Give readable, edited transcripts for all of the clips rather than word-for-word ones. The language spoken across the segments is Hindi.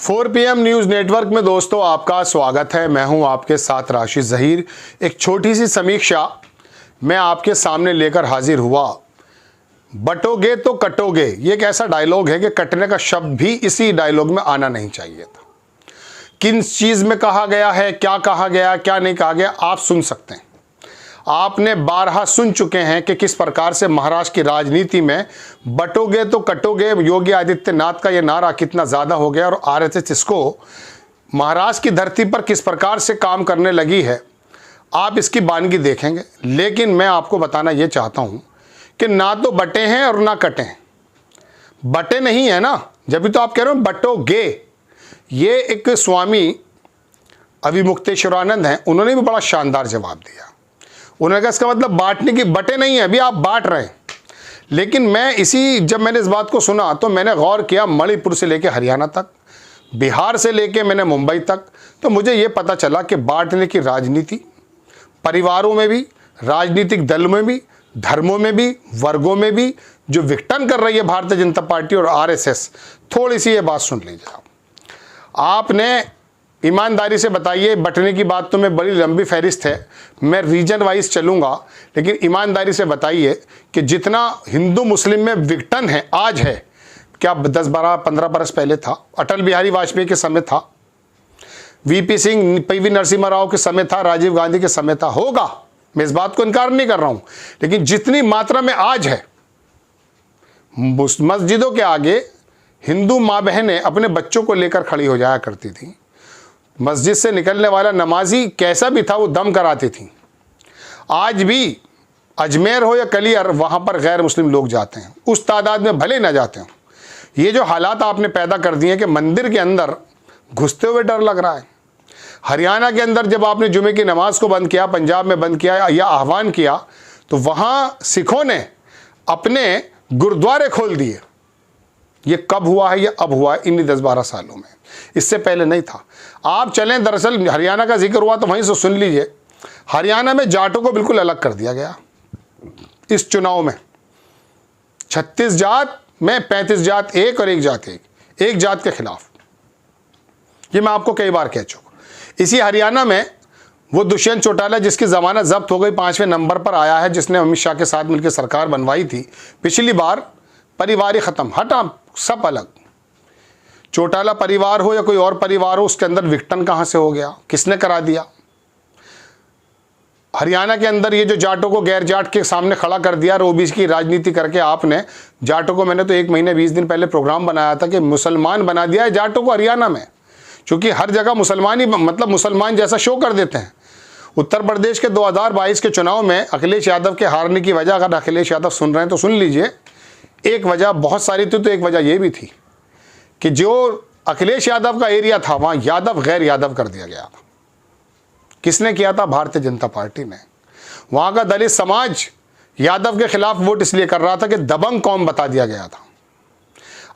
4 PM न्यूज़ नेटवर्क में दोस्तों आपका स्वागत है। मैं हूं आपके साथ राशिद ज़हीर। एक छोटी सी समीक्षा मैं आपके सामने लेकर हाजिर हुआ। बटोगे तो कटोगे, ये एक ऐसा डायलॉग है कि कटने का शब्द भी इसी डायलॉग में आना नहीं चाहिए था। किन चीज़ में कहा गया है, क्या कहा गया, क्या नहीं कहा गया, आप सुन सकते हैं। आपने बारहा सुन चुके हैं कि किस प्रकार से महाराष्ट्र की राजनीति में बटोगे तो कटोगे योगी आदित्यनाथ का ये नारा कितना ज़्यादा हो गया और आरएसएस इसको महाराष्ट्र की धरती पर किस प्रकार से काम करने लगी है। आप इसकी बानगी देखेंगे, लेकिन मैं आपको बताना ये चाहता हूँ कि ना तो बटे हैं और ना कटे हैं। बटे नहीं है ना, जब भी तो आप कह रहे हो बटोगे। ये एक स्वामी अविमुक्तेश्वरानंद हैं, उन्होंने भी बड़ा शानदार जवाब दिया। उन्होंने कहा इसका मतलब बांटने की, बटे नहीं है, अभी आप बांट रहे हैं। लेकिन मैं जब मैंने इस बात को सुना तो मैंने गौर किया, मणिपुर से लेके हरियाणा तक, बिहार से लेके मैंने मुंबई तक, तो मुझे ये पता चला कि बांटने की राजनीति परिवारों में भी, राजनीतिक दल में भी, धर्मों में भी, वर्गों में भी जो विघटन कर रही है भारतीय जनता पार्टी और आरएसएस। थोड़ी सी ये बात सुन लीजिए। आपने ईमानदारी से बताइए, बंटने की बात तो मैं बड़ी लंबी फहरिस्त है, मैं रीजन वाइज चलूँगा, लेकिन ईमानदारी से बताइए कि जितना हिंदू मुस्लिम में विघटन है आज है, क्या 10, 12, 15 बरस पहले था? अटल बिहारी वाजपेयी के समय था, वीपी सिंह, पीवी नरसिम्हा राव के समय था, राजीव गांधी के समय था, होगा, मैं इस बात को इनकार नहीं कर रहा हूँ। लेकिन जितनी मात्रा में आज है, मस्जिदों के आगे हिंदू माँ बहनें अपने बच्चों को लेकर खड़ी हो जाया करती थी। मस्जिद से निकलने वाला नमाजी कैसा भी था वो दम कराती थी। आज भी अजमेर हो या कलियर, वहाँ पर गैर मुस्लिम लोग जाते हैं, उस तादाद में भले ना जाते हो। ये जो हालात आपने पैदा कर दिए कि मंदिर के अंदर घुसते हुए डर लग रहा है। हरियाणा के अंदर जब आपने जुमे की नमाज को बंद किया, पंजाब में बंद किया या आह्वान किया, तो वहाँ सिखों ने अपने गुरुद्वारे खोल दिए। ये कब हुआ है? ये अब हुआ है, इन्हीं 10-12 सालों में, इससे पहले नहीं था। आप चलें, दरअसल हरियाणा का जिक्र हुआ तो वहीं से सुन लीजिए। हरियाणा में जाटों को बिल्कुल अलग कर दिया गया इस चुनाव में। 36 जात में 35 जात एक और एक जात एक जात के खिलाफ। ये मैं आपको कई बार कह चुका। इसी हरियाणा में वो दुष्यंत चौटाला जिसकी जमानत जब्त हो गई, 5वें नंबर पर आया है, जिसने अमित शाह के साथ मिलकर सरकार बनवाई थी पिछली बार। परिवार ही खत्म, हटा, सब अलग। चौटाला परिवार हो या कोई और परिवार हो, उसके अंदर विघटन कहां से हो गया, किसने करा दिया? हरियाणा के अंदर ये जो जाटों को गैर जाट के सामने खड़ा कर दिया, ओबीसी की राजनीति करके आपने जाटों को, मैंने तो 1 महीने 20 दिन पहले प्रोग्राम बनाया था कि मुसलमान बना दिया है जाटों को हरियाणा में, क्योंकि हर जगह मुसलमान ही, मतलब मुसलमान जैसा शो कर देते हैं। उत्तर प्रदेश के 2022 के चुनाव में अखिलेश यादव के हारने की वजह, अगर अखिलेश यादव सुन रहे हैं तो सुन लीजिए, एक वजह बहुत सारी थी, तो एक वजह यह भी थी कि जो अखिलेश यादव का एरिया था वहां यादव गैर यादव कर दिया गया था। किसने किया था? भारतीय जनता पार्टी ने। वहां का दलित समाज यादव के खिलाफ वोट इसलिए कर रहा था कि दबंग कौम बता दिया गया था।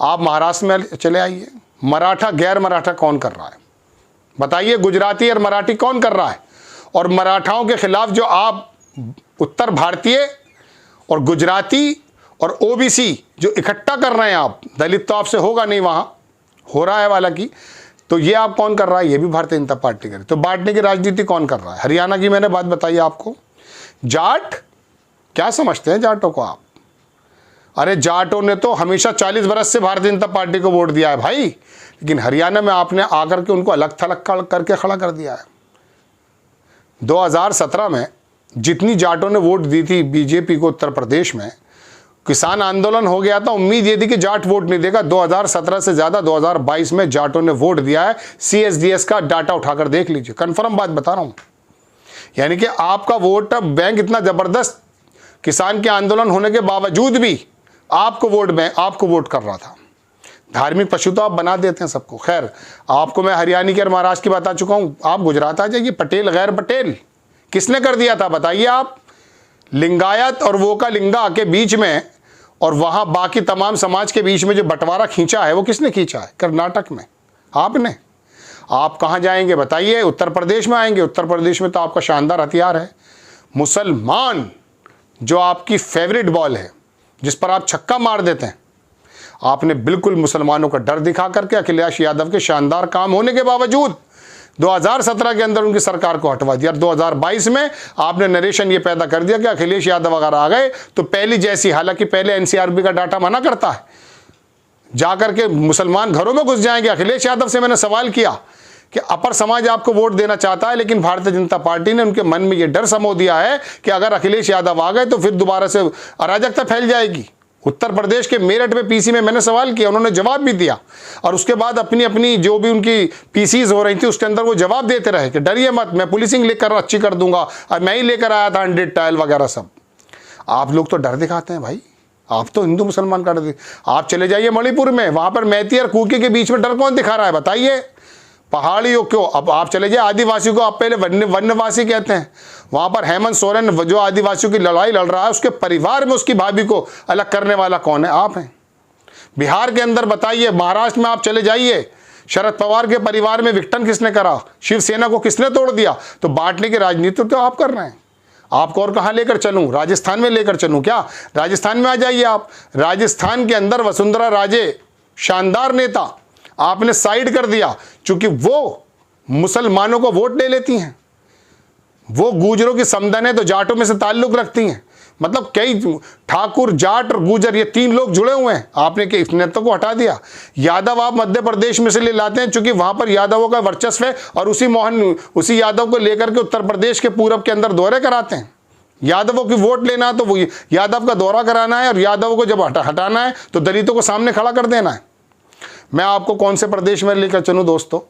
आप महाराष्ट्र में चले आइए, मराठा गैर मराठा कौन कर रहा है बताइए? गुजराती और मराठी कौन कर रहा है? और मराठाओं के खिलाफ जो आप उत्तर भारतीय और गुजराती और ओबीसी जो इकट्ठा कर रहे हैं आप, दलित तो आपसे होगा नहीं, वहां हो रहा है वाला की, तो ये आप कौन कर रहा है? ये भी भारतीय जनता पार्टी करे। तो बांटने की राजनीति कौन कर रहा है? हरियाणा की मैंने बात बताई आपको। जाट क्या समझते हैं जाटों को आप? अरे जाटों ने तो हमेशा 40 बरस से भारतीय जनता पार्टी को वोट दिया है भाई, लेकिन हरियाणा में आपने आकर के उनको अलग थलग करके खड़ा कर दिया है। 2017 में जितनी जाटों ने वोट दी थी बीजेपी को उत्तर प्रदेश में, किसान आंदोलन हो गया था, उम्मीद ये थी कि जाट वोट नहीं देगा। 2017 से ज्यादा 2022 में जाटों ने वोट दिया है। CSDS का डाटा उठाकर देख लीजिए, कंफर्म बात बता रहा हूं। यानी कि आपका वोट बैंक इतना जबरदस्त, किसान के आंदोलन होने के बावजूद भी आपको वोट कर रहा था। धार्मिक पशु तो आप बना देते हैं सबको। खैर, आपको मैं हरियाणा की और महाराष्ट्र की बता चुका हूं। आप गुजरात आ जाइए, पटेल गैर पटेल किसने कर दिया था बताइए आप? लिंगायत और वो का लिंगा के बीच में और वहां बाकी तमाम समाज के बीच में जो बंटवारा खींचा है वो किसने खींचा है? कर्नाटक में आपने। आप कहां जाएंगे बताइए? उत्तर प्रदेश में आएंगे। उत्तर प्रदेश में तो आपका शानदार हथियार है मुसलमान, जो आपकी फेवरेट बॉल है, जिस पर आप छक्का मार देते हैं। आपने बिल्कुल मुसलमानों का डर दिखा करके अखिलेश यादव के शानदार काम होने के बावजूद 2017 के अंदर उनकी सरकार को हटवा दिया। 2022 में आपने नरेशन ये पैदा कर दिया कि अखिलेश यादव अगर आ गए तो पहली जैसी, हालांकि पहले एनसीआरबी का डाटा मना करता है, जाकर के मुसलमान घरों में घुस जाएंगे। अखिलेश यादव से मैंने सवाल किया कि अपर समाज आपको वोट देना चाहता है, लेकिन भारतीय जनता पार्टी ने उनके मन में ये डर समो दिया है कि अगर अखिलेश यादव आ गए तो फिर दोबारा से अराजकता फैल जाएगी। उत्तर प्रदेश के मेरठ में पीसी में मैंने सवाल किया, उन्होंने जवाब भी दिया, और उसके बाद अपनी अपनी जो भी उनकी पीसीज हो रही थी उसके अंदर वो जवाब देते रहे कि डरिए मत, मैं पुलिसिंग लेकर अच्छी कर दूंगा, और मैं ही लेकर आया था 100 टाइल वगैरह सब। आप लोग तो डर दिखाते हैं भाई, आप तो हिंदू मुसलमान का डर। आप चले जाइए मणिपुर में, वहां पर मैती और कुकी के बीच में डर कौन दिखा रहा है बताइए? पहाड़ियों क्यों? अब आप चले जाइए आदिवासी को, आप पहले वन्यवासी कहते हैं। वहां पर हेमंत सोरेन जो आदिवासियों की लड़ाई लड़ रहा है, उसके परिवार में उसकी भाभी को अलग करने वाला कौन है? आप हैं। बिहार के अंदर बताइए, महाराष्ट्र में आप चले जाइए, शरद पवार के परिवार में विघटन किसने करा? शिवसेना को किसने तोड़ दिया? तो बांटने की राजनीति तो आप कर रहे हैं। आपको और कहां लेकर चलूं? राजस्थान में लेकर चलूं क्या? राजस्थान में आ जाइए आप। राजस्थान के अंदर वसुंधरा राजे, शानदार नेता, आपने साइड कर दिया क्योंकि वो मुसलमानों को वोट ले लेती हैं, वो गुजरों की समदन है तो जाटों में से ताल्लुक रखती हैं। मतलब कई ठाकुर, जाट और गुजर, ये 3 लोग जुड़े हुए हैं। आपने के इस नेता को हटा दिया। यादव आप मध्य प्रदेश में से ले लाते हैं क्योंकि वहां पर यादवों का वर्चस्व है, और उसी यादव को लेकर के उत्तर प्रदेश के पूरब के अंदर दौरे कराते हैं। यादवों की वोट लेना तो वो यादव का दौरा कराना है, और यादवों को जब हटाना है तो दलितों को सामने खड़ा कर देना है। मैं आपको कौन से प्रदेश में लेकर चलूं दोस्तों?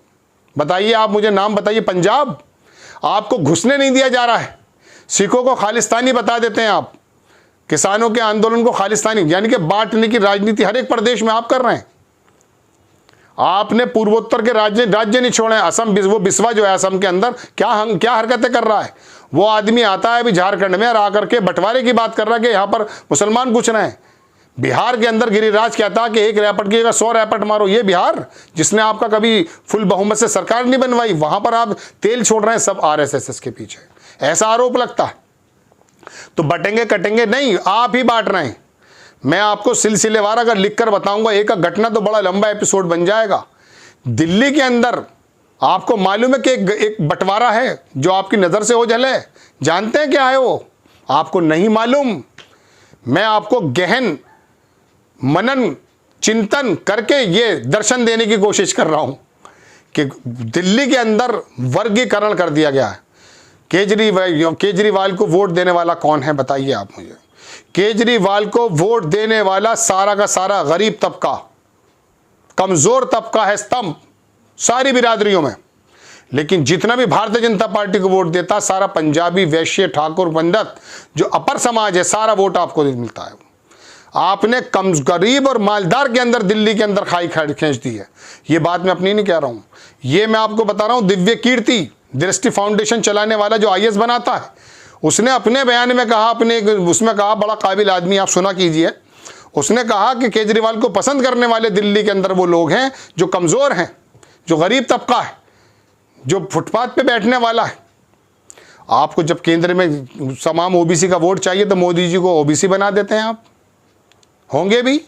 बताइए, आप मुझे नाम बताइए। पंजाब, आपको घुसने नहीं दिया जा रहा है। सिखों को खालिस्तानी बता देते हैं आप, किसानों के आंदोलन को खालिस्तानी, यानी कि बांटने की राजनीति हर एक प्रदेश में आप कर रहे हैं। आपने पूर्वोत्तर के राज्य नहीं छोड़े। असम, वो बिस्वा जो है असम के अंदर क्या हरकतें कर रहा है? वो आदमी आता है अभी झारखंड में और आकर के बंटवारे की बात कर रहा है कि यहां पर मुसलमान घुस रहे हैं। बिहार के अंदर गिरिराज कहता कि 1 रैपट की 100 रैपट मारो। ये बिहार जिसने आपका कभी फुल बहुमत से सरकार नहीं बनवाई, वहां पर आप तेल छोड़ रहे हैं सब आरएसएस के पीछे, ऐसा आरोप लगता है। तो बटेंगे कटेंगे नहीं, आप ही बांट रहे हैं। मैं आपको सिलसिलेवार अगर लिखकर बताऊंगा एक घटना तो बड़ा लंबा एपिसोड बन जाएगा। दिल्ली के अंदर आपको मालूम है कि एक बंटवारा है जो आपकी नजर से ओझल है। जानते हैं क्या है वो? आपको नहीं मालूम। मैं आपको गहन मनन चिंतन करके ये दर्शन देने की कोशिश कर रहा हूं कि दिल्ली के अंदर वर्गीकरण कर दिया गया है। केजरीवाल को वोट देने वाला कौन है बताइए आप मुझे? केजरीवाल को वोट देने वाला सारा का सारा गरीब तबका, कमजोर तबका है, स्तंभ सारी बिरादरियों में। लेकिन जितना भी भारतीय जनता पार्टी को वोट देता, सारा पंजाबी, वैश्य, ठाकुर, पंडित, जो अपर समाज है, सारा वोट आपको मिलता है। आपने कम गरीब और मालदार के अंदर दिल्ली के अंदर खाई खींच दी है। ये बात मैं अपनी नहीं कह रहा हूं, ये मैं आपको बता रहा हूं। दिव्य कीर्ति दृष्टि फाउंडेशन चलाने वाला जो आईएएस बनाता है, उसने अपने बयान में कहा, उसमें कहा, बड़ा काबिल आदमी, आप सुना कीजिए। उसने कहा कि केजरीवाल को पसंद करने वाले दिल्ली के अंदर वो लोग हैं जो कमजोर हैं, जो गरीब तबका है, जो फुटपाथ पे बैठने वाला है। आपको जब केंद्र में तमाम ओबीसी का वोट चाहिए तो मोदी जी को ओबीसी बना देते हैं, आप होंगे भी।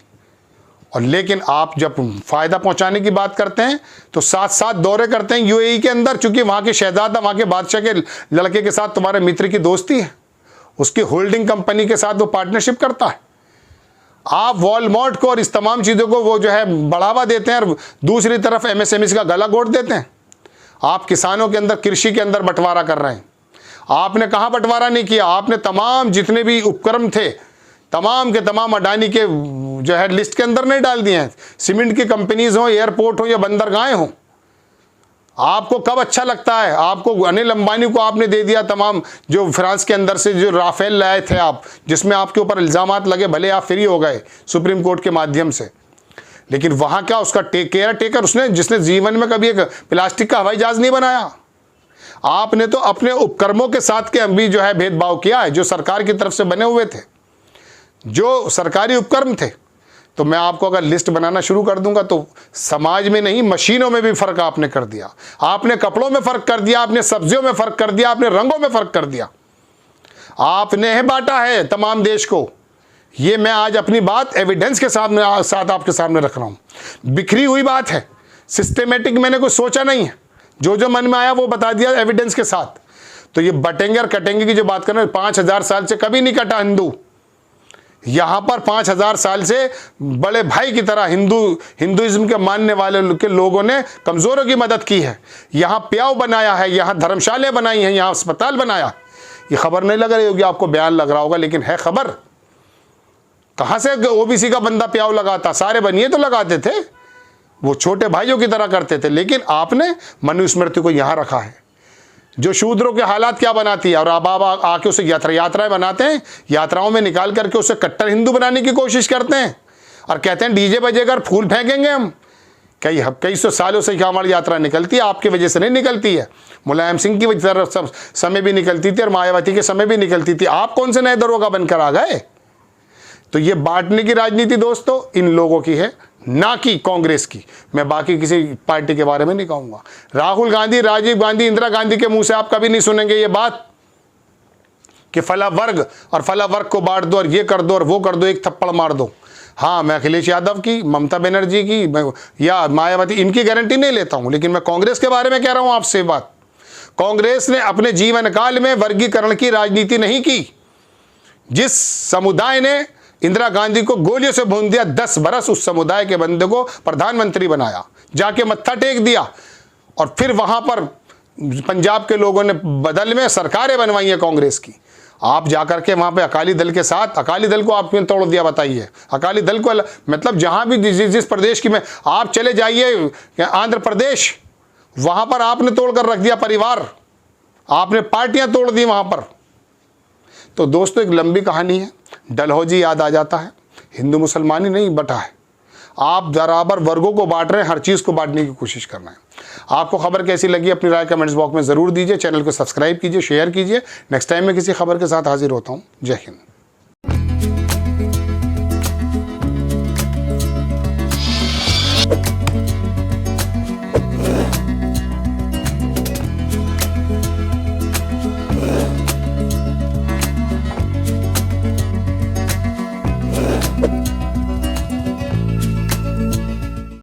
और लेकिन आप जब फायदा पहुंचाने की बात करते हैं तो साथ साथ दौरे करते हैं यूएई के अंदर, क्योंकि वहां के शहजादा, वहां के बादशाह के लड़के के साथ तुम्हारे मित्र की दोस्ती है, उसकी होल्डिंग कंपनी के साथ वो पार्टनरशिप करता है। आप वॉलमार्ट को और इस तमाम चीज़ों को वो जो है बढ़ावा देते हैं, और दूसरी तरफ एमएसएमई का गला घोट देते हैं। आप किसानों के अंदर, कृषि के अंदर बंटवारा कर रहे हैं। आपने कहाँ बंटवारा नहीं किया? आपने तमाम जितने भी उपक्रम थे तमाम के तमाम अडानी के जो है लिस्ट के अंदर नहीं डाल दिए हैं। सीमेंट की कंपनीज हो, एयरपोर्ट हो या बंदरगाहें हो। आपको कब अच्छा लगता है? आपको अनिल अंबानी को आपने दे दिया तमाम, जो फ्रांस के अंदर से जो राफेल लाए थे आप, जिसमें आपके ऊपर इल्जामात लगे, भले आप फ्री हो गए सुप्रीम कोर्ट के माध्यम से, लेकिन वहां क्या उसका केयर टेकर उसने, जिसने जीवन में कभी एक प्लास्टिक का हवाई जहाज नहीं बनाया। आपने तो अपने उपक्रमों के साथ के अभी जो है भेदभाव किया है, जो सरकार की तरफ से बने हुए थे, जो सरकारी उपक्रम थे। तो मैं आपको अगर लिस्ट बनाना शुरू कर दूंगा तो समाज में नहीं, मशीनों में भी फर्क आपने कर दिया। आपने कपड़ों में फर्क कर दिया, आपने सब्जियों में फर्क कर दिया, आपने रंगों में फर्क कर दिया। आपने बांटा है तमाम देश को ये मैं आज अपनी बात एविडेंस के साथ आपके सामने रख रहा हूँ। बिखरी हुई बात है, सिस्टेमेटिक मैंने कुछ सोचा नहीं है, जो मन में आया वो बता दिया एविडेंस के साथ। तो ये बटेंगे और कटेंगे की जो बात कर रहे हैं, 5000 साल से कभी नहीं कटा हिंदू। यहाँ पर 5000 साल से बड़े भाई की तरह हिंदुइज्म के मानने वाले के लोगों ने कमज़ोरों की मदद की है। यहाँ प्याव बनाया है, यहाँ धर्मशालाएं बनाई हैं, यहाँ अस्पताल बनाया। ये खबर नहीं लग रही होगी आपको, बयान लग रहा होगा, लेकिन है खबर। कहाँ से ओबीसी का बंदा प्याव लगाता? सारे बनिए तो लगाते थे, वो छोटे भाइयों की तरह करते थे। लेकिन आपने मनुस्मृति को यहाँ रखा है, जो शूद्रों के हालात क्या बनाती है, और अब आप आके उसे यात्राएं बनाते हैं, यात्राओं में निकाल करके उसे कट्टर हिंदू बनाने की कोशिश करते हैं और कहते हैं डीजे बजेगा और फूल फेंकेंगे हम। कई सौ सालों से हमारी यात्रा निकलती है, आपकी वजह से नहीं निकलती है। मुलायम सिंह की वजह से समय भी निकलती थी और मायावती के समय भी निकलती थी। आप कौन से नए दरोगा बनकर आ गए? तो ये बांटने की राजनीति दोस्तों इन लोगों की है, ना कि कांग्रेस की। मैं बाकी किसी पार्टी के बारे में नहीं कहूंगा। राहुल गांधी, राजीव गांधी, इंदिरा गांधी के मुंह से आप कभी नहीं सुनेंगे ये बात कि फला वर्ग और फला वर्ग को बांट दो और ये कर दो और वो कर दो, एक थप्पड़ मार दो। हाँ, मैं अखिलेश यादव की, ममता बनर्जी की या मायावती, इनकी गारंटी नहीं लेता हूं, लेकिन मैं कांग्रेस के बारे में कह रहा हूं आपसे बात। कांग्रेस ने अपने जीवन काल में वर्गीकरण की राजनीति नहीं की। जिस समुदाय ने इंदिरा गांधी को गोलियों से भून दिया, 10 बरस उस समुदाय के बंदे को प्रधानमंत्री बनाया, जाके मत्था टेक दिया, और फिर वहां पर पंजाब के लोगों ने बदल में सरकारें बनवाई हैं कांग्रेस की। आप जाकर के वहां पे अकाली दल के साथ, अकाली दल को आपने तोड़ दिया, बताइए। अकाली दल को मतलब जहां भी जिस प्रदेश की में आप चले जाइए, आंध्र प्रदेश, वहां पर आपने तोड़ कर रख दिया परिवार, आपने पार्टियां तोड़ दी वहां पर। तो दोस्तों एक लंबी कहानी है, डलहौजी याद आ जाता है। हिंदू मुसलमान ही नहीं बटा है, आप बराबर वर्गों को बांट रहे हैं, हर चीज़ को बांटने की कोशिश करना है। आपको खबर कैसी लगी अपनी राय कमेंट्स बॉक्स में ज़रूर दीजिए। चैनल को सब्सक्राइब कीजिए, शेयर कीजिए। नेक्स्ट टाइम मैं किसी खबर के साथ हाजिर होता हूँ। जय हिंद।